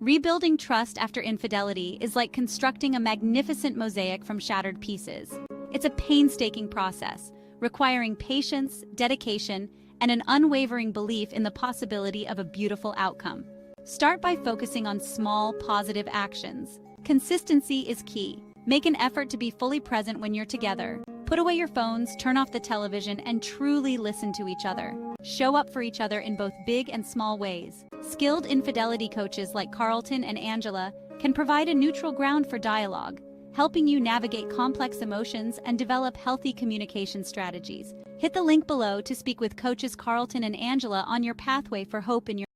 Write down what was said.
Rebuilding trust after infidelity is like constructing a magnificent mosaic from shattered pieces. It's a painstaking process, requiring patience, dedication, and an unwavering belief in the possibility of a beautiful outcome. Start by focusing on small, positive actions. Consistency is key. Make an effort to be fully present when you're together. Put away your phones, turn off the television, and truly listen to each other. Show up for each other in both big and small ways. Skilled infidelity coaches like Carlton and Angela can provide a neutral ground for dialogue, helping you navigate complex emotions and develop healthy communication strategies. Hit the link below to speak with coaches Carlton and Angela on your pathway for hope in your